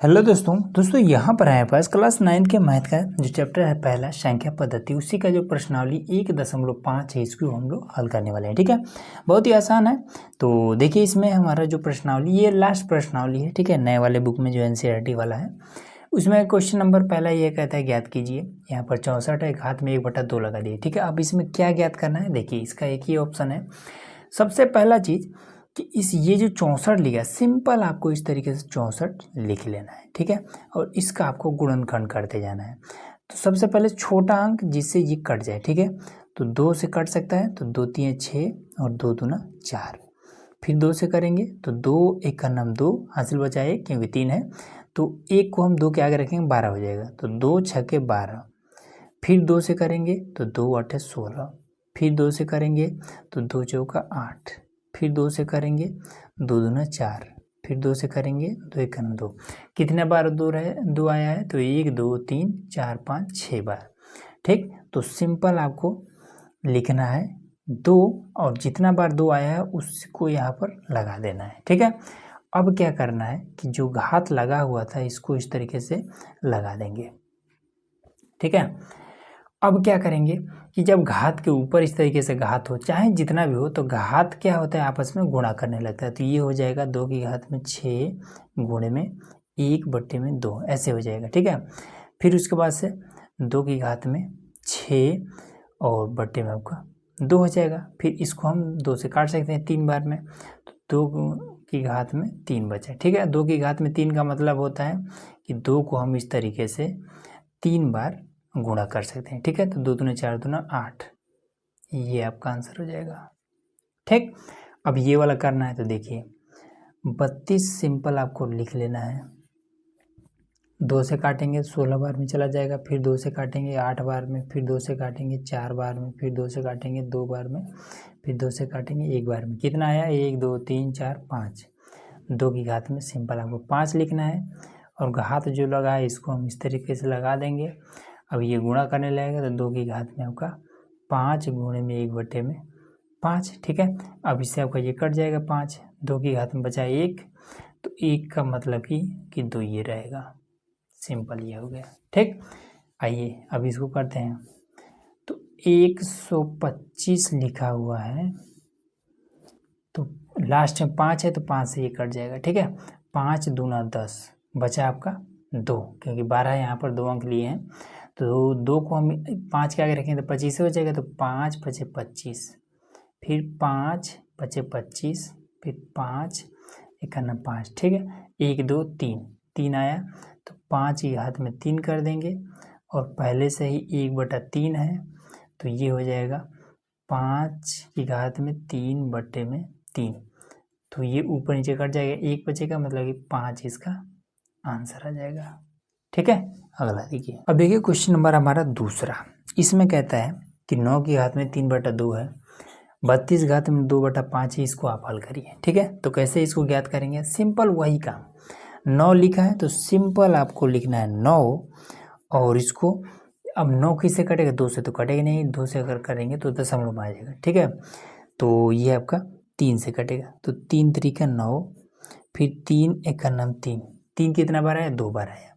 Hello दोस्तों यहाँ पर है पास क्लास 9 के मैथ का जो चैप्टर है पहला संख्या पद्धति, उसी का जो प्रश्नावली 1.5 है इसको हम लोग हल करने वाले हैं। ठीक है, बहुत ही आसान है। तो देखिए इसमें हमारा जो प्रश्नावली, ये लास्ट प्रश्नावली है। ठीक है, नए वाले बुक में जो एनसीईआरटी वाला है उसमें क्वेश्चन नंबर पहला ये कहता है ज्ञात कीजिए। यहाँ पर 64 है, घात में 1/2 लगा दिए। ठीक है, अब इसमें क्या ज्ञात करना है, देखिए इसका एक ही ऑप्शन है। सबसे पहला चीज़ कि इस ये जो 64 लिखा है, सिंपल आपको इस तरीके से 64 लिख लेना है। ठीक है, और इसका आपको गुणनखंड करते जाना है। तो सबसे पहले छोटा अंक जिससे ये कट जाए। ठीक है, तो 2 से कट सकता है, तो 2 3 6 और 2 दूना 4। फिर 2 से करेंगे तो 2 1 का नाम 2, हासिल बचा 1 क्योंकि 3 है, तो 1 को हम 2 के आगे रखेंगे 12 हो जाएगा, तो 2 6 12। फिर 2 से करेंगे तो 2 8 16। फिर 2 से करेंगे तो 2 चौका 8। फिर 2 से करेंगे 2 दूना 4। फिर 2 से करेंगे 2 1 2। कितने बार 2 आया है, तो 1 2 3 4 5 6 बार। ठीक, तो सिंपल आपको लिखना है 2, और जितना बार 2 आया है उसको यहाँ पर लगा देना है। ठीक है, अब क्या करना है कि जो घात लगा हुआ था इसको इस तरीके से लगा देंगे। ठीक है, अब क्या करेंगे कि जब घात के ऊपर इस तरीके से घात हो, चाहे जितना भी हो, तो घात क्या होता है, आपस में गुणा करने लगता है। तो ये हो जाएगा 2 की घात में 6 गुणे में 1/2 ऐसे हो जाएगा। ठीक है, फिर उसके बाद से 2 की घात में 6 और बट्टे में आपका 2 हो जाएगा। फिर इसको हम 2 से काट सकते हैं 3 बार में, तो 2 की घात में 3 बचा। ठीक है, 2 की घात में 3 का मतलब होता है कि 2 को हम इस तरीके से 3 बार गुणा कर सकते हैं। ठीक है, तो 2 दूना 4 दूना 8, ये आपका आंसर हो जाएगा। ठीक, अब ये वाला करना है, तो देखिए 32 सिंपल आपको लिख लेना है। 2 से काटेंगे 16 बार में चला जाएगा, फिर 2 से काटेंगे 8 बार में, फिर 2 से काटेंगे 4 बार में, फिर 2 से काटेंगे 2 बार में, फिर 2 से काटेंगे 1 बार में। कितना आया, 1 2 3 4 5। 2 की घात में सिंपल आपको 5 लिखना है, और घात जो लगा है इसको हम इस तरीके से लगा देंगे। अब ये गुणा करने लगेगा, तो 2 की घात में आपका 5 गुणे में 1/5। ठीक है, अब इससे आपका ये कट जाएगा 5, 2 की घात में बचा 1, तो 1 का मतलब कि 2 ये रहेगा। सिंपल ये हो गया। ठीक, आइए अब इसको करते हैं। तो 125 लिखा हुआ है, तो लास्ट में 5 है, तो 5 से ये कट जाएगा। ठीक है, 5 दूना 10, बचा आपका 2, क्योंकि 12 यहाँ पर 2 अंक लिए हैं, तो 2 को हम 5 के आगे रखेंगे तो 25 हो जाएगा, तो 5 5 25, फिर 5 5 25, फिर 5 1 5। ठीक है, 1 2 3 3 आया, तो 5 की घात में 3 कर देंगे, और पहले से ही 1/3 है, तो ये हो जाएगा 5 की घात में 3/3। तो ये ऊपर नीचे कट जाएगा, 1 बचेगा, मतलब कि 5 इसका आंसर आ जाएगा। ठीक है, अगला देखिए। अब देखिए क्वेश्चन नंबर हमारा दूसरा, इसमें कहता है कि 9 की घात में 3/2 है, 32 घात में 2/5 है, इसको आप हल करिए। ठीक है, तो कैसे इसको ज्ञात करेंगे, सिंपल वही काम। 9 लिखा है तो सिंपल आपको लिखना है 9, और इसको अब 9 किससे कटेगा, 2 से तो कटेगा नहीं, 2 से अगर करेंगे तो दशमलव में आ जाएगा। ठीक है, तो ये आपका 3 से कटेगा, तो 3 3 9, फिर 3 1 3, 3 कितना बार आया, 2 बार आया,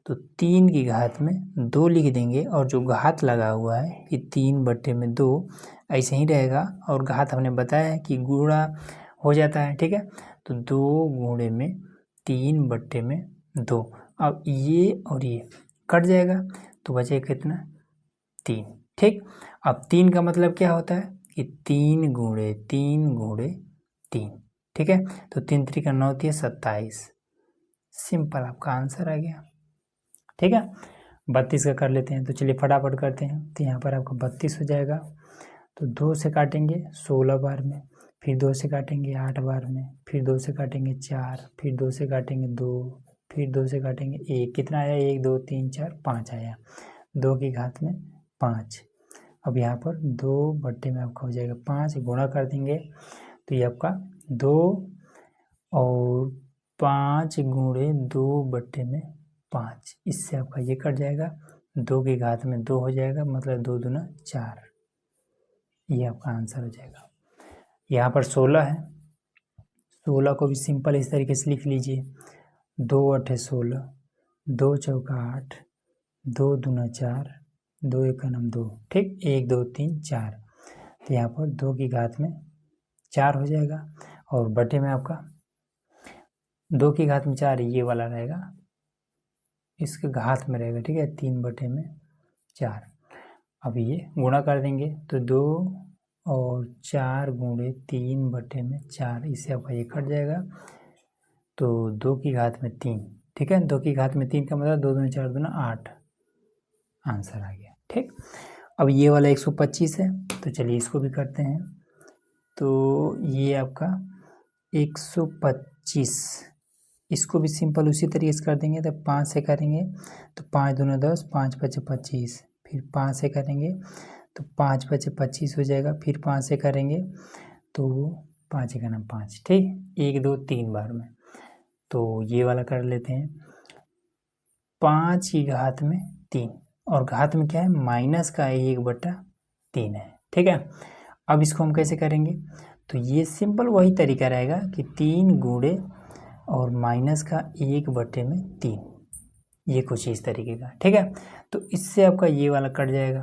तो 3 की घात में 2 लिख देंगे, और जो घात लगा हुआ है कि 3/2 ऐसे ही रहेगा, और घात हमने बताया है कि गुणा हो जाता है। ठीक है, तो 2 गुणे में 3/2। अब ये और ये कट जाएगा, तो बचेगा कितना, 3। ठीक, अब 3 का मतलब क्या होता है कि 3 गुणे 3 गुणे 3। ठीक है, तो 3 3 9 27, सिंपल आपका आंसर आ गया। ठीक है, 32 का कर लेते हैं, तो चलिए फटाफट करते हैं। तो यहाँ पर आपका 32 हो जाएगा, तो 2 से काटेंगे 16 बार में, फिर 2 से काटेंगे 8 बार में, फिर 2 से काटेंगे 4, फिर 2 से काटेंगे 2, फिर 2 से काटेंगे 1। कितना आया, 1 2 3 4 5 आया, 2 की घात में 5। अब यहाँ पर 2 में आपका हो जाएगा 5, गुणा कर देंगे, तो ये आपका 2 और 5 गुणे 2/5, इससे आपका ये कट जाएगा, 2 की घात में 2 हो जाएगा, मतलब 2 दूना 4, ये आपका आंसर हो जाएगा। यहाँ पर 16 है, 16 को भी सिंपल इस तरीके से लिख लीजिए, 2 8 16, 2 चौका 8, 2 दूना 4, 2 एक 2, ठीक, 1 2 3 4। तो यहाँ पर 2 की घात में 4 हो जाएगा और बटे में आपका 2 की घात में 4 ये वाला रहेगा, इसके घात में रहेगा, ठीक है, 3 बटे में 4। अब ये गुणा कर देंगे तो 2 और 4 गुणे 3 बटे में 4, इससे आपका ये कट जाएगा। तो 2 की घात में 3, ठीक है, 2 की घात में 3 का मतलब 2 दूना 4 दूना 8, आंसर आ गया, ठीक। अब ये वाला 125 है, तो चलिए इसको भी करते हैं। तो ये आपका 125, इसको भी सिंपल उसी तरीके से कर देंगे। तो 5 से करेंगे तो 5 दूना 10, 5 पचे 25, फिर 5 से करेंगे तो 5 पचे 25 हो जाएगा, फिर 5 से करेंगे तो 5 एक 5, ठीक, 1 2 3 बार में। तो ये वाला कर लेते हैं, 5 की घात में 3 और घात में क्या है, माइनस का 1/3 है, ठीक है। अब इसको हम कैसे करेंगे, तो ये सिंपल वही तरीका रहेगा कि 3 गुणे और माइनस का 1/3, ये कुछ इस तरीके का, ठीक है। तो इससे आपका ये वाला कट जाएगा,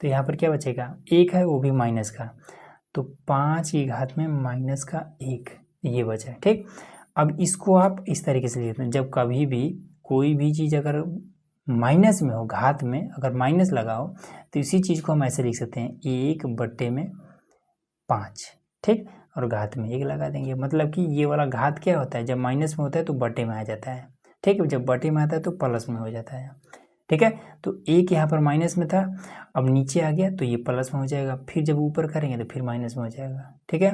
तो यहाँ पर क्या बचेगा, 1 है वो भी माइनस का, तो 5 की घात में माइनस का 1, ये बचा है, ठीक। अब इसको आप इस तरीके से लिखते हैं, जब कभी भी कोई भी चीज़ अगर माइनस में हो, घात में अगर माइनस लगा हो, तो इसी चीज़ को हम ऐसे लिख सकते हैं 1/5, ठीक, और घात में 1 लगा देंगे। मतलब कि ये वाला घात क्या होता है, जब माइनस में होता है तो बटे में आ जाता है, ठीक है, जब बटे में आता है तो प्लस में हो जाता है, ठीक है। तो 1 यहाँ पर माइनस में था, अब नीचे आ गया तो ये प्लस में हो जाएगा, फिर जब ऊपर करेंगे तो फिर माइनस में हो जाएगा, ठीक है।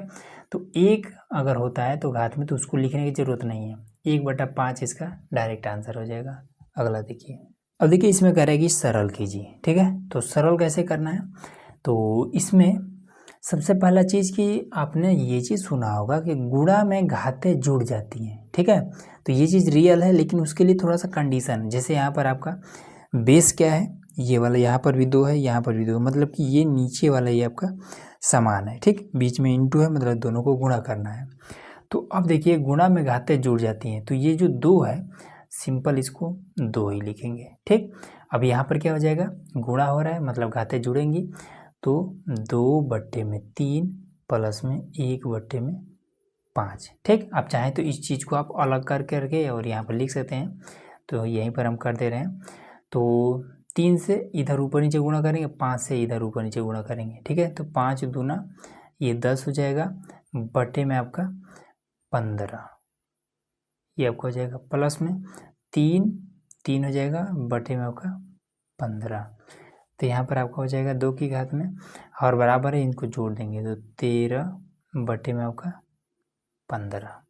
तो 1 अगर होता है तो घात में, तो उसको लिखने की ज़रूरत नहीं है, 1/5 इसका डायरेक्ट आंसर हो जाएगा। अगला देखिए, अब देखिए इसमें कह रहा है कि सरल कीजिए, ठीक है। तो सरल कैसे करना है, तो इसमें सबसे पहला चीज़ कि आपने ये चीज़ सुना होगा कि गुणा में घातें जुड़ जाती हैं, ठीक है। तो ये चीज़ रियल है, लेकिन उसके लिए थोड़ा सा कंडीशन, जैसे यहाँ पर आपका बेस क्या है, ये वाला, यहाँ पर भी 2 है, यहाँ पर भी 2, मतलब कि ये नीचे वाला ये आपका समान है, ठीक, बीच में इंटू है, मतलब दोनों को गुणा करना है। तो अब देखिए गुणा में घातें जुड़ जाती हैं, तो ये जो 2 है, सिंपल इसको 2 ही लिखेंगे, ठीक। अब यहाँ पर क्या हो जाएगा, गुणा हो रहा है मतलब घातें जुड़ेंगी, तो 2/3 प्लस में 1/5, ठीक। आप चाहें तो इस चीज़ को आप अलग कर करके और यहाँ पर लिख सकते हैं, तो यहीं पर हम कर दे रहे हैं। तो 3 से इधर ऊपर नीचे गुणा करेंगे, 5 से इधर ऊपर नीचे गुणा करेंगे, ठीक है। तो 5 दूना ये 10 हो जाएगा, बटे में आपका 15, ये आपका हो जाएगा, प्लस में 3 हो जाएगा, बटे में आपका 15। तो यहाँ पर आपका हो जाएगा 2 की घात में, और बराबर है, इनको जोड़ देंगे तो 13 बटे में आपका 15,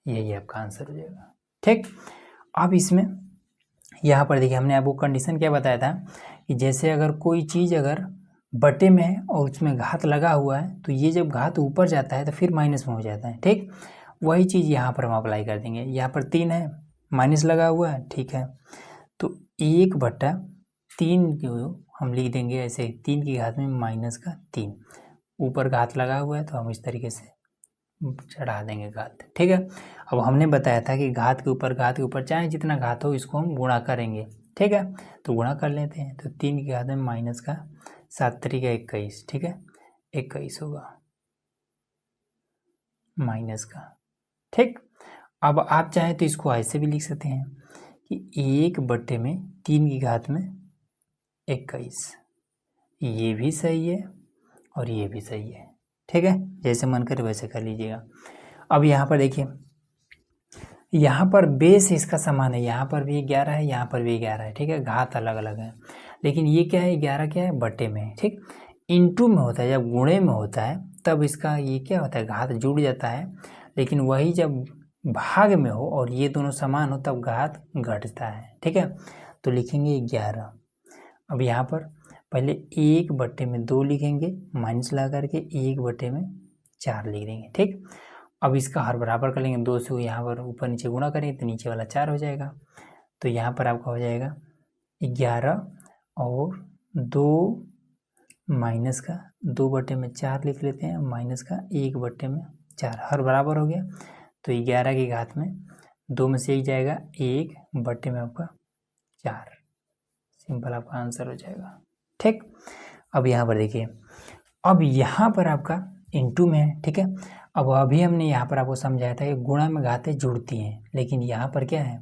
यही आपका आंसर हो जाएगा, ठीक। अब इसमें यहाँ पर देखिए हमने आपको कंडीशन क्या बताया था कि जैसे अगर कोई चीज़ अगर बटे में है और उसमें घात लगा हुआ है, तो ये जब घात ऊपर जाता है तो फिर माइनस में हो जाता है, ठीक। वही चीज़ यहाँ पर हम अप्लाई कर देंगे, यहाँ पर 3 है, माइनस लगा हुआ है, ठीक है। तो 1/3 को हम लिख देंगे ऐसे, 3 की घात में माइनस का 3, ऊपर घात लगा हुआ है तो हम इस तरीके से चढ़ा देंगे घात, ठीक है। अब हमने बताया था कि घात के ऊपर चाहे जितना घात हो इसको हम गुणा करेंगे, ठीक है। तो गुणा कर लेते हैं, तो 3 की घात में माइनस का 7 3 21, ठीक है, 21 होगा माइनस का, ठीक। अब आप चाहें तो इसको ऐसे भी लिख सकते हैं कि 1/3 की घात में 21, ये भी सही है और ये भी सही है, ठीक है, जैसे मन करे वैसे कर लीजिएगा। अब यहाँ पर देखिए, यहाँ पर बेस इसका समान है, यहाँ पर भी 11 है, यहाँ पर भी 11 है, ठीक है, घात अलग अलग है, लेकिन ये क्या है, 11 क्या है, बटे में है, ठीक। इंटू में होता है, जब गुणे में होता है तब इसका ये क्या होता है, घात जुड़ जाता है, लेकिन वही जब भाग में हो और ये दोनों समान हो तब घात घटता है, ठीक है। तो लिखेंगे 11। अब यहाँ पर पहले 1/2 लिखेंगे, माइनस लगा करके 1/4 लिख देंगे, ठीक। अब इसका हर बराबर कर लेंगे, 2 से यहाँ पर ऊपर नीचे गुणा करेंगे तो नीचे वाला 4 हो जाएगा। तो यहाँ पर आपका हो जाएगा 11 और 2 माइनस का 2/4 लिख लेते हैं, माइनस का 1/4, हर बराबर हो गया। तो 11 की घात में 2 में से 1 जाएगा, 1 बटे में आपका 4, सिंपल आपका आंसर हो जाएगा। ठीक, अब यहाँ पर देखिए, अब यहाँ पर आपका इनटू में है, ठीक है। अब अभी हमने यहाँ पर आपको समझाया था कि गुणा में घातें जुड़ती हैं, लेकिन यहाँ पर क्या है,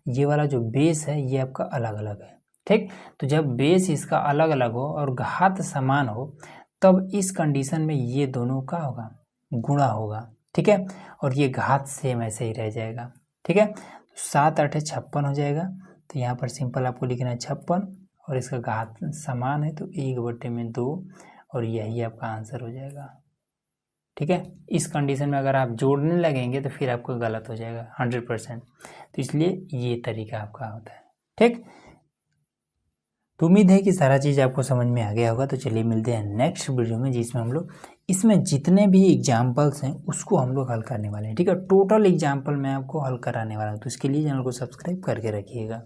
ये वाला जो बेस है ये आपका अलग अलग है। ठीक, तो जब बेस इसका अलग अलग हो और घात समान हो तब इस कंडीशन में ये दोनों का होगा, गुणा होगा। ठीक है, और ये घात सेम ऐसे ही रह जाएगा। ठीक है, तो 7 8 56 हो जाएगा। तो यहाँ पर सिंपल आपको लिखना है 56 और इसका घात समान है तो 1 बटे में 2 और यही आपका आंसर हो जाएगा। ठीक है, इस कंडीशन में अगर आप जोड़ने लगेंगे तो फिर आपको गलत हो जाएगा 100%। तो इसलिए ये तरीका आपका होता है। ठीक, तो उम्मीद है कि सारा चीज़ आपको समझ में आ गया होगा। तो चलिए मिलते हैं नेक्स्ट वीडियो में, जिसमें हम लोग इसमें जितने भी एग्जाम्पल्स हैं उसको हम लोग हल करने वाले हैं। ठीक है, टोटल एग्जाम्पल मैं आपको हल कराने वाला हूँ, तो इसके लिए चैनल को सब्सक्राइब करके रखिएगा।